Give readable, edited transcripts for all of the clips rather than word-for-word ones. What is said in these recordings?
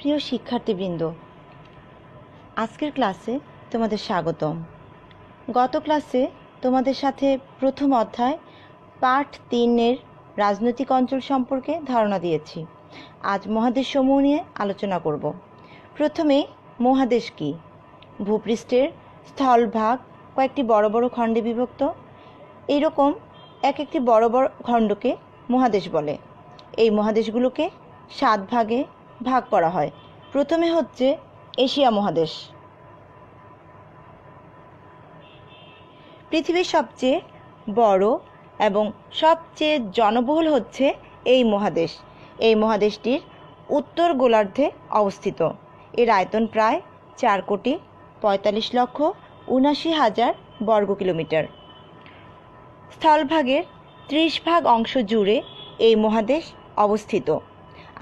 প্রিয় শিক্ষার্থীবৃন্দ, আজকের ক্লাসে তোমাদের স্বাগতম। গত ক্লাসে তোমাদের সাথে প্রথম অধ্যায় পাঠ 3-এর রাজনৈতিক অঞ্চল সম্পর্কে ধারণা দিয়েছি। আজ মহাদেশসমূহ নিয়ে আলোচনা করব। প্রথমে মহাদেশ কি? ভূপৃষ্ঠের স্থলভাগ কয়েকটি বড় বড় খণ্ডে বিভক্ত। এইরকম এক একটি বড় বড় খণ্ডকে মহাদেশ বলে। এই মহাদেশগুলোকে 7 ভাগে ভাগ করা হয়। প্রথমে হচ্ছে এশিয়া মহাদেশ। পৃথিবীর সবচেয়ে বড় এবং সবচেয়ে জনবহুল হচ্ছে এই মহাদেশ। এই মহাদেশটির উত্তর গোলার্ধে অবস্থিত। এর আয়তন প্রায় 4,45,79,000 বর্গ কিলোমিটার। স্থলভাগের 30 ভাগ অংশ জুড়ে এই মহাদেশ অবস্থিত।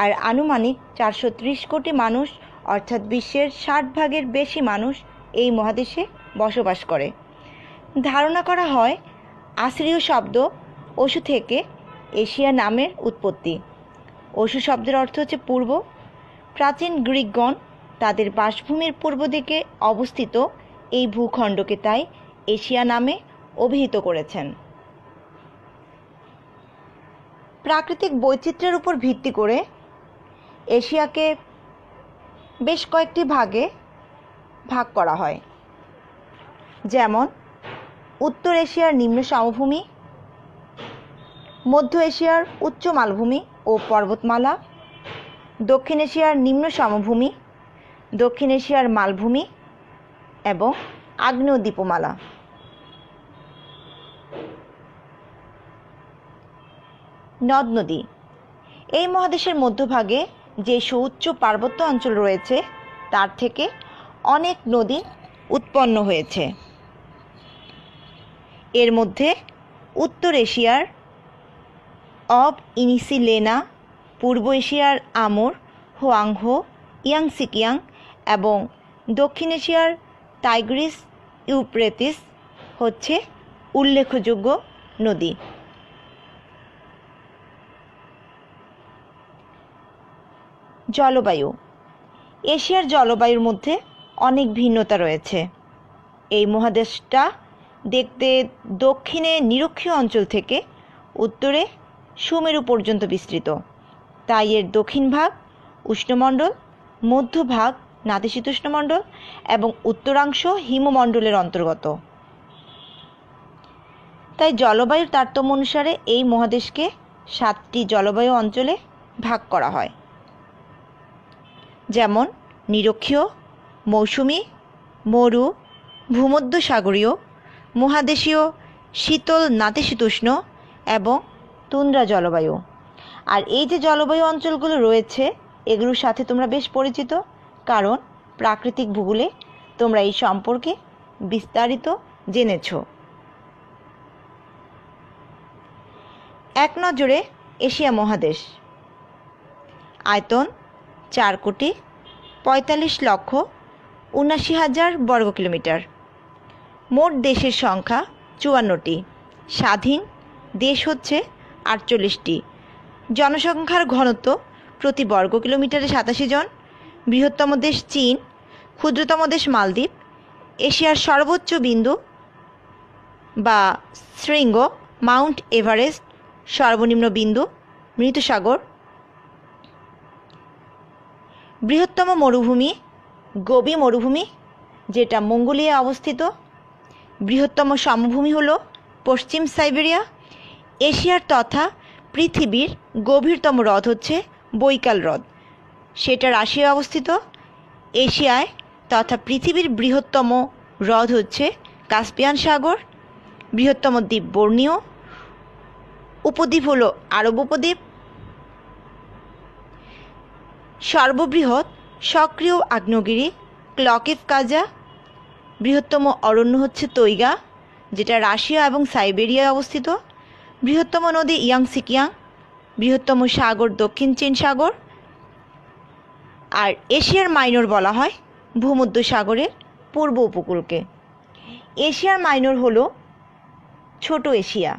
আর আনুমানিক 430 কোটি মানুষ অর্থাৎ বিশ্বের 60 ভাগের বেশি মানুষ এই মহাদেশে বসবাস করে। ধারণা করা হয় আসিরীয় শব্দ ওশু থেকে এশিয়া নামের উৎপত্তি। ওশু শব্দের অর্থ হচ্ছে পূর্ব। প্রাচীন গ্রিকগণ তাদের বাসভূমির পূর্ব দিকে অবস্থিত এই ভূখণ্ডকে তাই এশিয়া নামে অভিহিত করেছেন। প্রাকৃতিক বৈচিত্র্যের উপর ভিত্তি করে এশিয়াকে বেশ কয়েকটি ভাগে ভাগ করা হয়, যেমন উত্তর এশিয়ার নিম্ন সমভূমি, মধ্য এশিয়ার উচ্চ মালভূমি ও পর্বতমালা, দক্ষিণ এশিয়ার নিম্ন সমভূমি, দক্ষিণ এশিয়ার মালভূমি এবং আগ্নেয় দ্বীপমালা। নদ নদী। এই মহাদেশের মধ্যভাগে যে সুউচ্চ পার্বত্য অঞ্চল রয়েছে তার থেকে অনেক নদী উৎপন্ন হয়েছে। এর মধ্যে উত্তর এশিয়ার অব ইনিসি লেনা, পূর্ব এশিয়ার আমর, হোয়াংহো, ইয়াংসিকিয়াং এবং দক্ষিণ এশিয়ার টাইগ্রিস ইউফ্রেটিস হচ্ছে উল্লেখযোগ্য নদী। জলবায়ু। এশিয়ার জলবায়ুর মধ্যে অনেক ভিন্নতা রয়েছে। এই মহাদেশটা দেখতে দক্ষিণে নিরক্ষীয় অঞ্চল থেকে উত্তরে সুমেরু পর্যন্ত বিস্তৃত। তাই এর দক্ষিণ ভাগ উষ্ণমণ্ডল, মধ্যভাগ নাতিশীতোষ্ণমণ্ডল এবং উত্তরাংশ হিমমণ্ডলের অন্তর্গত। তাই জলবায়ুর তারতম্য অনুসারে এই মহাদেশকে 7টি জলবায়ু অঞ্চলে ভাগ করা হয়, যেমন নিরক্ষীয়, মৌসুমী, মরু, ভূমধ্যসাগরীয়, মহাদেশীয়, শীতল নাতিশীতোষ্ণ এবং তুন্দ্রা জলবায়ু। আর এই যে জলবায়ু অঞ্চলগুলো রয়েছে এগুলোর সাথে তোমরা বেশ পরিচিত, কারণ প্রাকৃতিক ভূগোলে তোমরা এই সম্পর্কে বিস্তারিত জেনেছ। এক নজরে এশিয়া মহাদেশ। আয়তন 4,45,79,000 বর্গ কিলোমিটার। মোট দেশের সংখ্যা 54টি। স্বাধীন দেশ হচ্ছে 48টি। জনসংখ্যার ঘনত্ব প্রতি বর্গ কিলোমিটারে 87 জন। বৃহত্তম দেশ চীন, ক্ষুদ্রতম দেশ মালদ্বীপ। এশিয়ার সর্বোচ্চ বিন্দু বা শৃঙ্গ মাউন্ট এভারেস্ট, সর্বনিম্ন বিন্দু মৃতসাগর। বৃহত্তম মরুভূমি গোবি মরুভূমি, যেটা মঙ্গোলিয়ায় অবস্থিত। বৃহত্তম সমভূমি হল পশ্চিম সাইবেরিয়া। এশিয়ার তথা পৃথিবীর গভীরতম হ্রদ হচ্ছে বৈকাল হ্রদ, সেটা রাশিয়ায় অবস্থিত। এশিয়ায় তথা পৃথিবীর বৃহত্তম হ্রদ হচ্ছে কাস্পিয়ান সাগর। বৃহত্তম দ্বীপ বর্নিও। উপদ্বীপ হল আরব উপদ্বীপ। সর্ববৃহৎ সক্রিয় আগ্নেয়গিরি ক্লকিভকাজা। বৃহত্তম অরণ্য হচ্ছে তৈগা, যেটা রাশিয়া এবং সাইবেরিয়ায় অবস্থিত। বৃহত্তম নদী ইয়াংসিকিয়াং। বৃহত্তম সাগর দক্ষিণ চীন সাগর। আর এশিয়ার মাইনর বলা হয় ভূমধ্যসাগরের পূর্ব উপকূলকে। এশিয়ার মাইনর হল ছোট এশিয়া।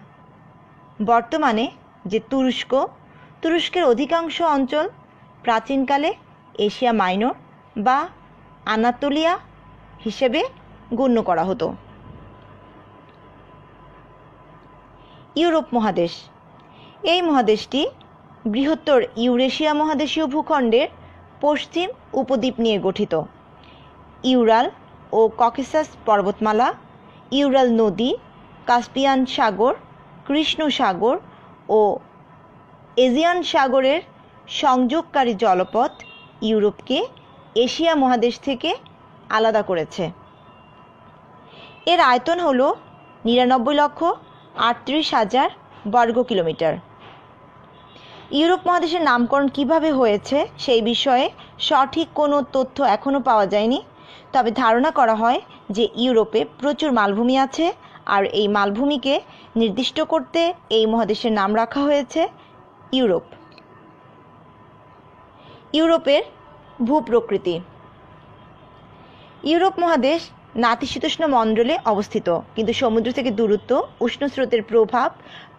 বর্তমানে যে তুরস্কের অধিকাংশ অঞ্চল প্রাচীনকালে এশিয়া মাইনর বা আনাতোলিয়া হিসেবে গণ্য করা হতো। ইউরোপ মহাদেশ। এই মহাদেশটি বৃহত্তর ইউরেশিয়া মহাদেশীয় ভূখণ্ডের পশ্চিম উপদ্বীপ নিয়ে গঠিত। ইউরাল ও ককেসাস পর্বতমালা, ইউরাল নদী, কাস্পিয়ান সাগর, কৃষ্ণ সাগর ও এজিয়ান সাগরের সংযোগকারী জলপথ ইউরোপকে এশিয়া মহাদেশ থেকে আলাদা করেছে। এর আয়তন হল 99,38,000 বর্গ কিলোমিটার। ইউরোপ মহাদেশের নামকরণ কিভাবে হয়েছে সেই বিষয়ে সঠিক কোনো তথ্য এখনও পাওয়া যায়নি, তবে ধারণা করা হয় যে ইউরোপে প্রচুর মালভূমি আছে আর এই মালভূমিকে নির্দিষ্ট করতে এই মহাদেশের নাম রাখা হয়েছে ইউরোপ। ইউরোপের ভূপ্রকৃতি। ইউরোপ মহাদেশ নাতিশীতোষ্ণ মণ্ডলে অবস্থিত, কিন্তু সমুদ্র থেকে দূরত্ব, উষ্ণ স্রোতের প্রভাব,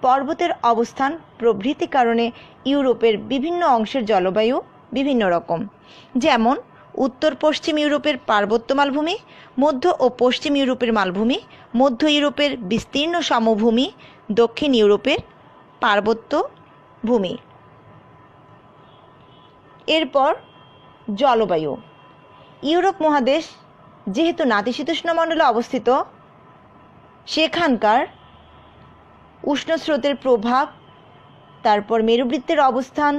পর্বতের অবস্থান প্রভৃতি কারণে ইউরোপের বিভিন্ন অংশের জলবায়ু বিভিন্ন রকম। যেমন উত্তর পশ্চিম ইউরোপের পার্বত্য মালভূমি, মধ্য ও পশ্চিম ইউরোপের মালভূমি, মধ্য ইউরোপের বিস্তীর্ণ সমভূমি, দক্ষিণ ইউরোপের পার্বত্য ভূমি। এরপর জলবায়ু। ইউরোপ মহাদেশ যেহেতু নাতিশীতোষ্ণ মণ্ডলে অবস্থিত, সেখানকার উষ্ণ স্রোতের প্রভাব, তারপর মেরুবৃত্তের অবস্থান,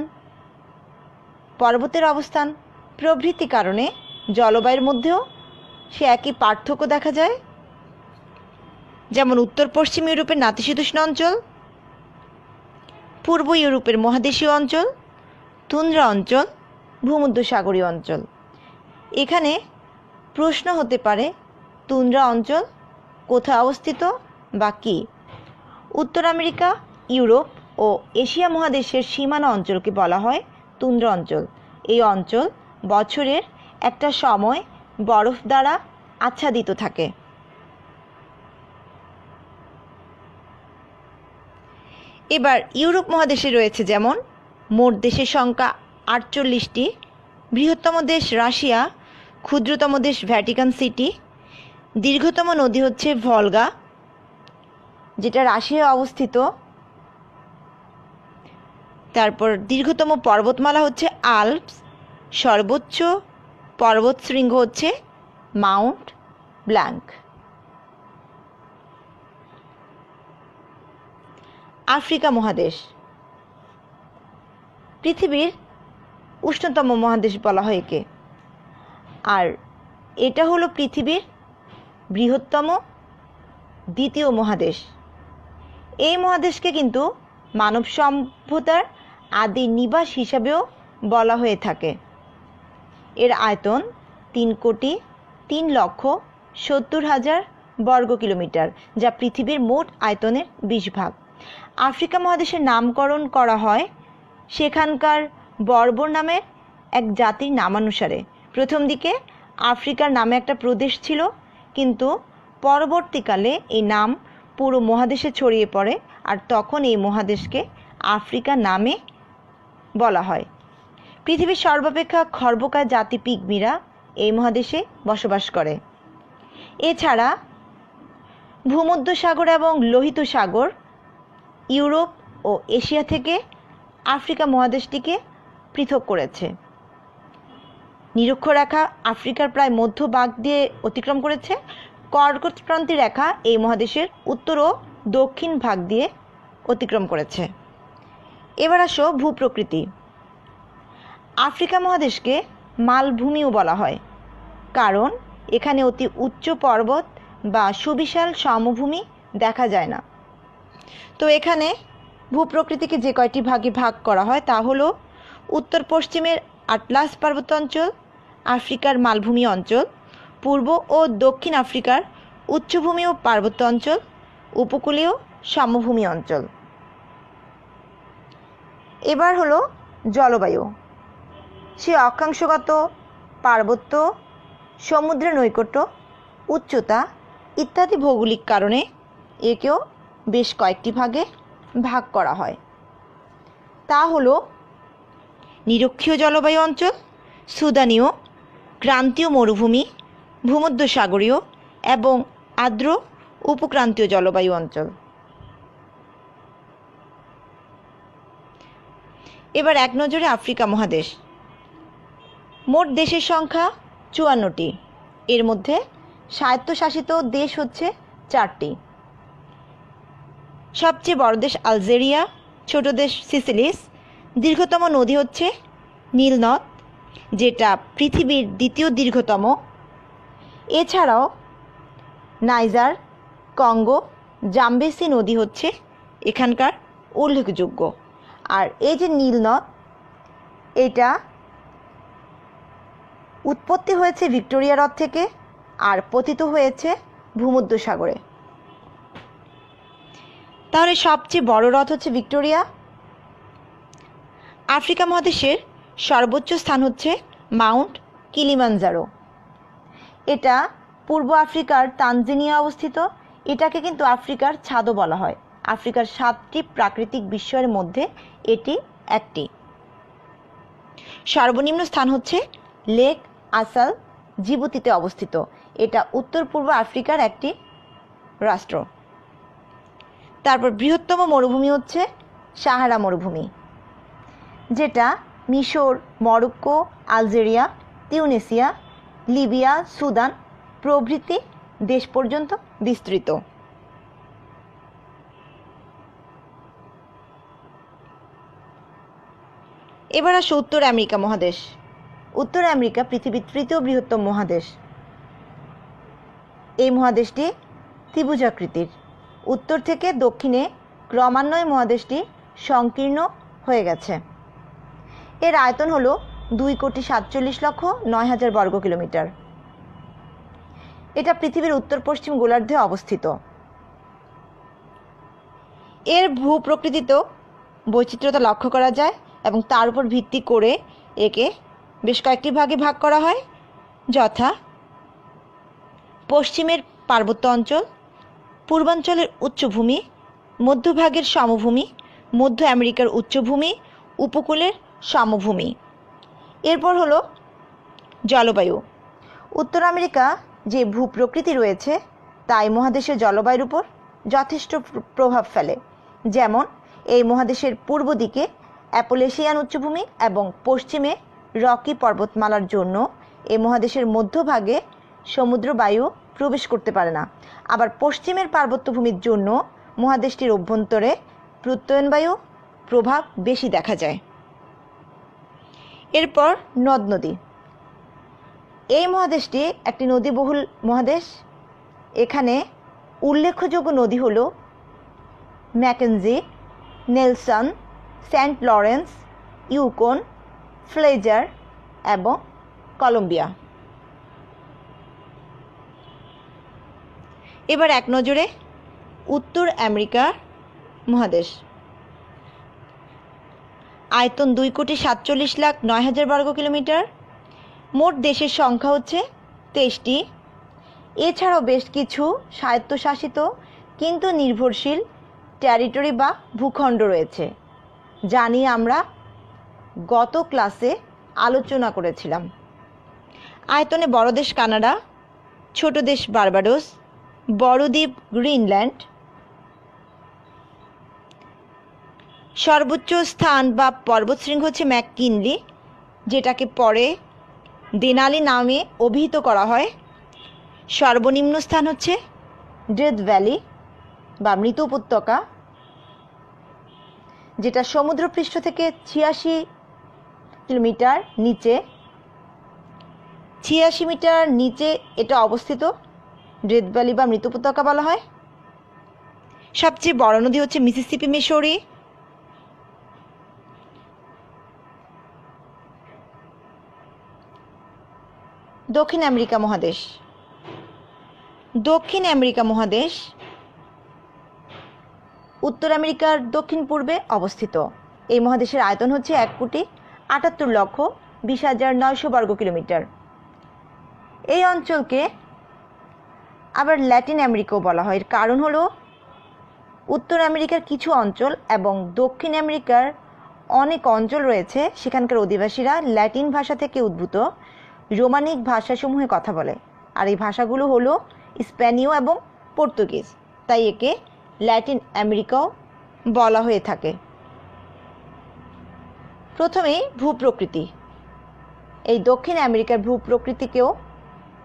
পর্বতের অবস্থান প্রভৃতি কারণে জলবায়ুর মধ্যেও সে একই পার্থক্য দেখা যায়। যেমন উত্তর পশ্চিম ইউরোপের নাতিশীতোষ্ণ অঞ্চল, পূর্ব ইউরোপের মহাদেশীয় অঞ্চল, তুন্দ্রা অঞ্চল, ভূমধ্যসাগরীয় অঞ্চল। এখানে প্রশ্ন হতে পারে তুন্দ্রা অঞ্চল কোথায় অবস্থিত বা কী? উত্তর আমেরিকা, ইউরোপ ও এশিয়া মহাদেশের সীমানা অঞ্চলকে বলা হয় তুন্দ্রা অঞ্চল। এই অঞ্চল বছরের একটা সময় বরফ দ্বারা আচ্ছাদিত থাকে। এবার ইউরোপ মহাদেশে রয়েছে যেমন মোট দেশের সংখ্যা 48টি, বৃহত্তম দেশ রাশিয়া, ক্ষুদ্রতম দেশ ভ্যাটিকান সিটি, দীর্ঘতম নদী হচ্ছে ভলগা যেটা রাশিয়ায় অবস্থিত, তারপর দীর্ঘতম পর্বতমালা হচ্ছে আল্পস, সর্বোচ্চ পর্বতশৃঙ্গ হচ্ছে মাউন্ট ব্ল্যাঙ্ক। আফ্রিকা মহাদেশ। পৃথিবীর উষ্ণতম মহাদেশ বলা হয় একে, আর এটা হলো পৃথিবীর বৃহত্তম দ্বিতীয় মহাদেশ। এই মহাদেশকে কিন্তু মানব সভ্যতার আদি নিবাস হিসাবেও বলা হয়ে থাকে। এর আয়তন 3,03,70,000 বর্গ কিলোমিটার, যা পৃথিবীর মোট আয়তনের 20 ভাগ। আফ্রিকা মহাদেশের নামকরণ করা হয় সেখানকার বর্বর নামের এক জাতির নামানুসারে। প্রথম দিকে আফ্রিকার নামে একটা প্রদেশ ছিল, কিন্তু পরবর্তীকালে এই নাম পুরো মহাদেশে ছড়িয়ে পড়ে, আর তখন এই মহাদেশকে আফ্রিকা নামে বলা হয়। পৃথিবীর সর্বাপেক্ষা খর্বকায় জাতি পিগমিরা এই মহাদেশে বসবাস করে। এছাড়া ভূমধ্যসাগর এবং লোহিত সাগর ইউরোপ ও এশিয়া থেকে আফ্রিকা মহাদেশটিকে পৃথক করেছে। নিরক্ষরেখা আফ্রিকার প্রায় মধ্যভাগ দিয়ে অতিক্রম করেছে। কর্কটক্রান্তি রেখা এই মহাদেশের উত্তর ও দক্ষিণ ভাগ দিয়ে অতিক্রম করেছে। এবার আসো ভূপ্রকৃতি। আফ্রিকা মহাদেশকে মালভূমিও বলা হয়, কারণ এখানে অতি উচ্চ পর্বত বা সুবিশাল সমভূমি দেখা যায় না। তো এখানে ভূপ্রকৃতিকে যে কয়টি ভাগে ভাগ করা হয় তা হলো উত্তর পশ্চিমের আটলাস পার্বত্য অঞ্চল, আফ্রিকার মালভূমি অঞ্চল, পূর্ব ও দক্ষিণ আফ্রিকার উচ্চভূমি ও পার্বত্য অঞ্চল, উপকূলীয় সমভূমি অঞ্চল। এবার হলো জলবায়ু। সে অক্ষাংশগত, পার্বত্য, সমুদ্রের নৈকট্য, উচ্চতা ইত্যাদি ভৌগোলিক কারণে একেও বেশ কয়েকটি ভাগে ভাগ করা হয়। তা হলো নিরক্ষীয় জলবায়ু অঞ্চল, সুদানীয়, ক্রান্তীয় মরুভূমি, ভূমধ্যসাগরীয় এবং আর্দ্র উপক্রান্তীয় জলবায়ু অঞ্চল। এবার এক নজরে আফ্রিকা মহাদেশ। মোট দেশের সংখ্যা ৫৪টি। এর মধ্যে স্বায়ত্তশাসিত দেশ হচ্ছে ৪টি। সবচেয়ে বড় দেশ আলজেরিয়া, ছোট দেশ সিসিলিস, দীর্ঘতম নদী হচ্ছে নীল নদ, যেটা পৃথিবীর দ্বিতীয় দীর্ঘতম। এছাড়াও নাইজার, কঙ্গো, জাম্বেসি নদী হচ্ছে এখানকার উল্লেখযোগ্য। আর এই যে নীল নদ, এটা উৎপত্তি হয়েছে ভিক্টোরিয়া হ্রদ থেকে আর পতিত হয়েছে ভূমধ্যসাগরে। তাহলে সবচেয়ে বড় হ্রদ হচ্ছে ভিক্টোরিয়া। আফ্রিকা মহাদেশের সর্বোচ্চ স্থান হচ্ছে মাউন্ট কিলিমানজারো। এটা পূর্ব আফ্রিকার তানজানিয়া অবস্থিত। এটাকে কিন্তু আফ্রিকার ছাদও বলা হয়। আফ্রিকার 7টি প্রাকৃতিক বিস্ময়ের মধ্যে এটি একটি। সর্বনিম্ন স্থান হচ্ছে লেক আসাল, জিবুতিতে অবস্থিত। এটা উত্তর পূর্ব আফ্রিকার একটি রাষ্ট্র। তারপর বৃহত্তম মরুভূমি হচ্ছে সাহারা মরুভূমি, যেটা মিশর, Morocco, Algeria, Tunisia, Libya, Sudan প্রভৃতি দেশ পর্যন্ত বিস্তৃত। এবার আসে উত্তর আমেরিকা মহাদেশ। উত্তর আমেরিকা পৃথিবীর তৃতীয় বৃহত্তম মহাদেশ। এই মহাদেশটি ত্রিভুজাকৃতির। উত্তর থেকে দক্ষিণে ক্রমান্বয়ে মহাদেশটি সংকীর্ণ হয়ে গেছে। এর আয়তন হলো 2,47,09,000 বর্গ কিলোমিটার। এটা পৃথিবীর উত্তর পশ্চিম গোলার্ধে অবস্থিত। এর ভূপ্রকৃতিতেও বৈচিত্র্যতা লক্ষ্য করা যায় এবং তার উপর ভিত্তি করে একে বেশ কয়েকটি ভাগে ভাগ করা হয়, যথা পশ্চিমের পার্বত্য অঞ্চল, পূর্বাঞ্চলের উচ্চভূমি, মধ্যভাগের সমভূমি, মধ্য আমেরিকার উচ্চভূমি, উপকূলের সমভূমি। এরপর হলো জলবায়ু। উত্তর আমেরিকা যে ভূপ্রকৃতি রয়েছে তাই মহাদেশের জলবায়ুর উপর যথেষ্ট প্রভাব ফেলে। যেমন এই মহাদেশের পূর্ব দিকে অ্যাপোলেশিয়ান উচ্চভূমি এবং পশ্চিমে রকি পর্বতমালার জন্য এই মহাদেশের মধ্যভাগে সমুদ্র বায়ু প্রবেশ করতে পারে না। আবার পশ্চিমের পার্বত্যভূমির জন্য মহাদেশটির অভ্যন্তরে প্রত্যয়ন বায়ু প্রভাব বেশি দেখা যায়। এরপর নদ নদী। এই মহাদেশটি একটি নদীবহুল মহাদেশ। এখানে উল্লেখযোগ্য নদী হল Mackenzie, Nelson, Saint Lawrence, Yukon, Fraser এবং কলম্বিয়া। এবার এক নজরে উত্তর আমেরিকার মহাদেশ। আয়তন 2,47,09,000 বর্গ কিলোমিটার। মোট দেশের সংখ্যা হচ্ছে 23টি। এছাড়াও বেশ কিছু স্বায়ত্তশাসিত কিন্তু নির্ভরশীল টেরিটরি বা ভূখণ্ড রয়েছে, যা নিয়ে আমরা গত ক্লাসে আলোচনা করেছিলাম। আয়তনে বড় দেশ কানাডা, ছোট দেশ বার্বাডোস, বড় দ্বীপ গ্রিনল্যান্ড। সর্বোচ্চ স্থান বা পর্বতশৃঙ্গ হচ্ছে ম্যাককিনলি, যেটাকে পরে দেনালি নামে অভিহিত করা হয়। সর্বনিম্ন স্থান হচ্ছে ডেথ ভ্যালি বা মৃত উপত্যকা, যেটা সমুদ্রপৃষ্ঠ থেকে 86 কিলোমিটার নিচে, 86 মিটার নিচে এটা অবস্থিত। ডেথ ভ্যালি বা মৃত উপত্যকা বলা হয়। সবচেয়ে বড় নদী হচ্ছে মিসিসিপি মিসৌরি। দক্ষিণ আমেরিকা মহাদেশ। দক্ষিণ আমেরিকা মহাদেশ উত্তর আমেরিকার দক্ষিণ পূর্বে অবস্থিত। এই মহাদেশের আয়তন হচ্ছে 1,78,20,900 বর্গ কিলোমিটার। এই অঞ্চলকে আবার ল্যাটিন আমেরিকাও বলা হয়। এর কারণ হলো উত্তর আমেরিকার কিছু অঞ্চল এবং দক্ষিণ আমেরিকার অনেক অঞ্চল রয়েছে সেখানকার অধিবাসীরা ল্যাটিন ভাষা থেকে উদ্ভূত রোমানিক ভাষাসমূহে কথা বলে, আর এই ভাষাগুলো হলো স্প্যানীয় এবং পর্তুগিজ, তাই একে ল্যাটিন আমেরিকাও বলা হয়ে থাকে। প্রথমেই ভূপ্রকৃতি। এই দক্ষিণ আমেরিকার ভূপ্রকৃতিকেও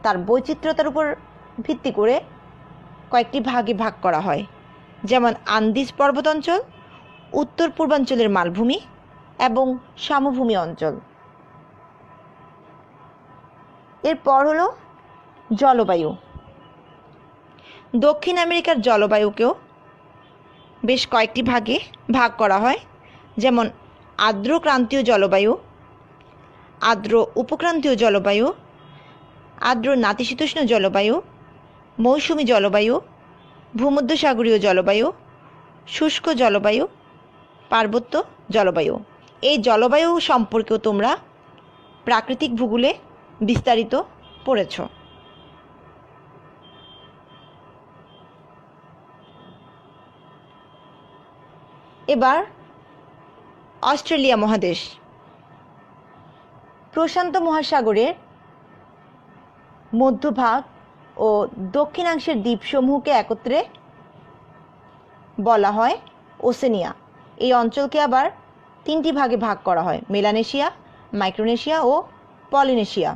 তার বৈচিত্র্যতার উপর ভিত্তি করে কয়েকটি ভাগে ভাগ করা হয়, যেমন আন্দিজ পর্বতাঞ্চল, উত্তর পূর্বাঞ্চলের মালভূমি এবং সমভূমি অঞ্চল। এরপর হলো জলবায়ু। দক্ষিণ আমেরিকার জলবায়ুকেও বেশ কয়েকটি ভাগে ভাগ করা হয়, যেমন আর্দ্র ক্রান্তীয় জলবায়ু, আর্দ্র উপক্রান্তীয় জলবায়ু, আর্দ্র নাতিশীতোষ্ণ জলবায়ু, মৌসুমী জলবায়ু, ভূমধ্যসাগরীয় জলবায়ু, শুষ্ক জলবায়ু, পার্বত্য জলবায়ু। এই জলবায়ু সম্পর্কেও তোমরা প্রাকৃতিক ভূগোলে বিস্তারিত পড়েছ। এবার অস্ট্রেলিয়া মহাদেশ। প্রশান্ত মহাসাগরের মধ্যভাগ ও দক্ষিণাংশের দ্বীপসমূহকে একত্রে বলা হয় ওশেনিয়া। এই অঞ্চলকে আবার তিনটি ভাগে ভাগ করা হয়: মেলানেশিয়া, মাইক্রোনেশিয়া ও পলিনেশিয়া।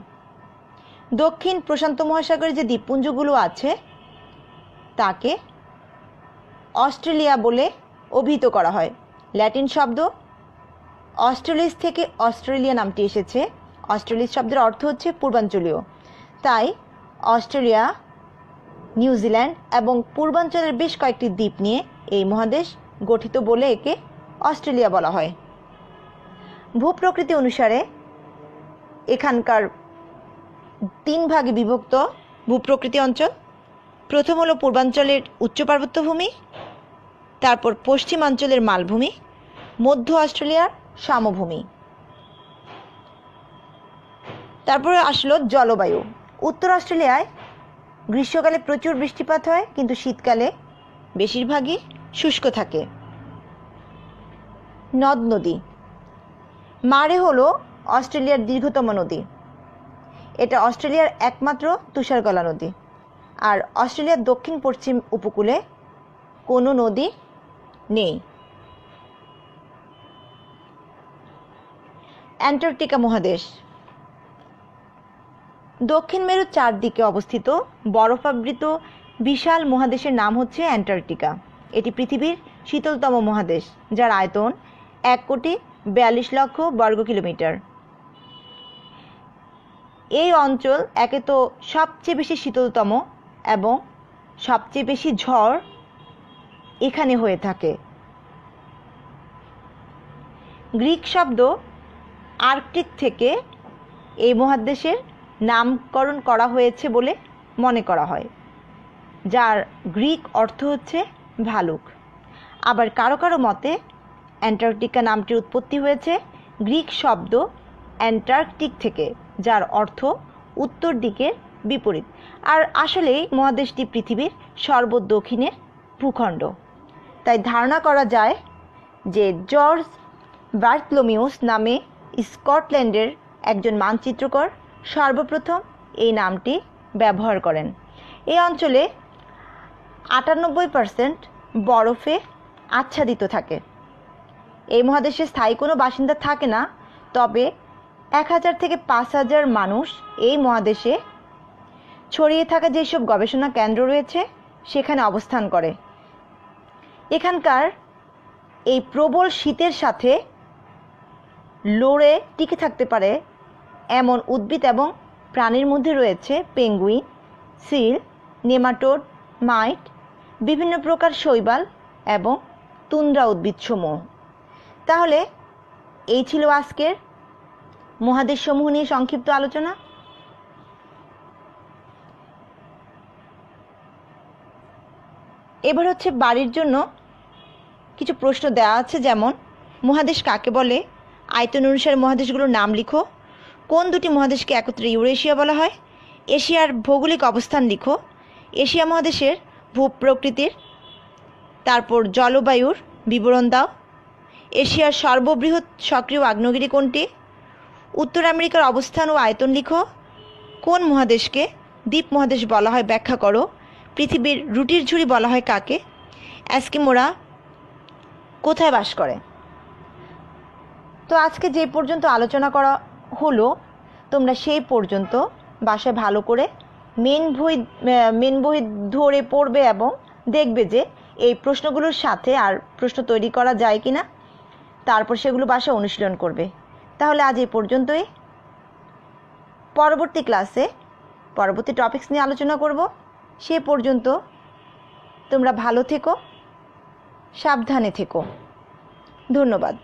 দক্ষিণ প্রশান্ত মহাসাগরে যে দ্বীপপুঞ্জগুলো আছে তাকে অস্ট্রেলিয়া বলে অভিহিত করা হয়। ল্যাটিন শব্দ অস্ট্রেলিস থেকে অস্ট্রেলিয়া নামটি এসেছে। অস্ট্রেলিস শব্দের অর্থ হচ্ছে পূর্বাঞ্চলীয়, তাই অস্ট্রেলিয়া, নিউজিল্যান্ড এবং পূর্বাঞ্চলের বেশ কয়েকটি দ্বীপ নিয়ে এই মহাদেশ গঠিত বলে একে অস্ট্রেলিয়া বলা হয়। ভূপ্রকৃতি অনুসারে এখানকার তিন ভাগে বিভক্ত ভূপ্রকৃতি অঞ্চল। প্রথম হলো পূর্বাঞ্চলের উচ্চ পার্বত্য ভূমি, তারপর পশ্চিমাঞ্চলের মালভূমি, মধ্য অস্ট্রেলিয়ার সমভূমি। তারপরে আসলো জলবায়ু। উত্তর অস্ট্রেলিয়ায় গ্রীষ্মকালে প্রচুর বৃষ্টিপাত হয়, কিন্তু শীতকালে বেশিরভাগই শুষ্ক থাকে। নদ নদী। মারে হলো অস্ট্রেলিয়ার দীর্ঘতম নদী। এটা অস্ট্রেলিয়ার একমাত্র তুষারগলা নদী, আর অস্ট্রেলিয়ার দক্ষিণ পশ্চিম উপকূলে কোনো নদী নেই। অ্যান্টার্কটিকা মহাদেশ। দক্ষিণ মেরুর চারদিকে অবস্থিত বরফাবৃত বিশাল মহাদেশের নাম হচ্ছে অ্যান্টার্কটিকা। এটি পৃথিবীর শীতলতম মহাদেশ, যার আয়তন 1,42,00,000 বর্গ কিলোমিটার। এই অঞ্চল একে তো সবচেয়ে বেশি শীতলতম এবং সবচেয়ে বেশি ঝড় এখানে হয়ে থাকে। গ্রিক শব্দ আর্কটিক থেকে এই মহাদেশের নামকরণ করা হয়েছে বলে মনে করা হয়, যার গ্রিক অর্থ হচ্ছে ভালুক। আবার কারো কারো মতে অ্যান্টার্কটিকা নামটির উৎপত্তি হয়েছে গ্রিক শব্দ অ্যান্টার্কটিক থেকে, যার অর্থ উত্তর দিকের বিপরীত। আর আসলেই মহাদেশটি পৃথিবীর সর্বদক্ষিণের ভূখণ্ড। তাই ধারণা করা যায় যে জর্জ বার্থলোমিউস নামে স্কটল্যান্ডের একজন মানচিত্রকর সর্বপ্রথম এই নামটি ব্যবহার করেন। এই অঞ্চলে 98% বরফে আচ্ছাদিত থাকে। এই মহাদেশে স্থায়ী কোনো বাসিন্দা থাকে না, তবে 1000 থেকে 5000 মানুষ এই মহাদেশে ছড়িয়ে থাকা যেসব গবেষণা কেন্দ্র রয়েছে সেখানে অবস্থান করে। এখানকার এই প্রবল শীতের সাথে লড়ে টিকে থাকতে পারে এমন উদ্ভিদ এবং প্রাণীর মধ্যে রয়েছে পেঙ্গুইন, সিল, নেমাটোড, মাইট, বিভিন্ন প্রকার শৈবাল এবং তুন্দ্রা উদ্ভিদসমূহ। তাহলে এই ছিল আজকের মহাদেশসমূহ নিয়ে সংক্ষিপ্ত আলোচনা। এবার হচ্ছে বাড়ির জন্য কিছু প্রশ্ন দেওয়া আছে, যেমন মহাদেশ কাকে বলে, আয়তন অনুসারে মহাদেশগুলোর নাম লিখো, কোন দুটি মহাদেশকে একত্রে ইউরেশিয়া বলা হয়, এশিয়ার ভৌগোলিক অবস্থান লিখো, এশিয়া মহাদেশের ভূপ্রকৃতির তারপর জলবায়ুর বিবরণ দাও, এশিয়ার সর্ববৃহৎ সক্রিয় আগ্নেয়গিরি কোনটি? উত্তর আমেরিকার অবস্থান ও আয়তন লিখো। কোন মহাদেশকে দ্বীপ মহাদেশ বলা হয় ব্যাখ্যা করো। পৃথিবীর রুটির ঝুড়ি বলা হয় কাকে? এস্কিমোরা কোথায় বাস করে? তো আজকে যে পর্যন্ত আলোচনা করা হলো তোমরা সেই পর্যন্ত বাসায় ভালো করে মেন বই ধরে পড়বে এবং দেখবে যে এই প্রশ্নগুলোর সাথে আর প্রশ্ন তৈরি করা যায় কি না, তারপর সেগুলো বাসায় অনুশীলন করবে। তাহলে আজ এই পর্যন্তই। পরবর্তী ক্লাসে পরবর্তী টপিকস নিয়ে আলোচনা করব। সে পর্যন্ত তোমরা ভালো থেকো, সাবধানে থেকো। ধন্যবাদ।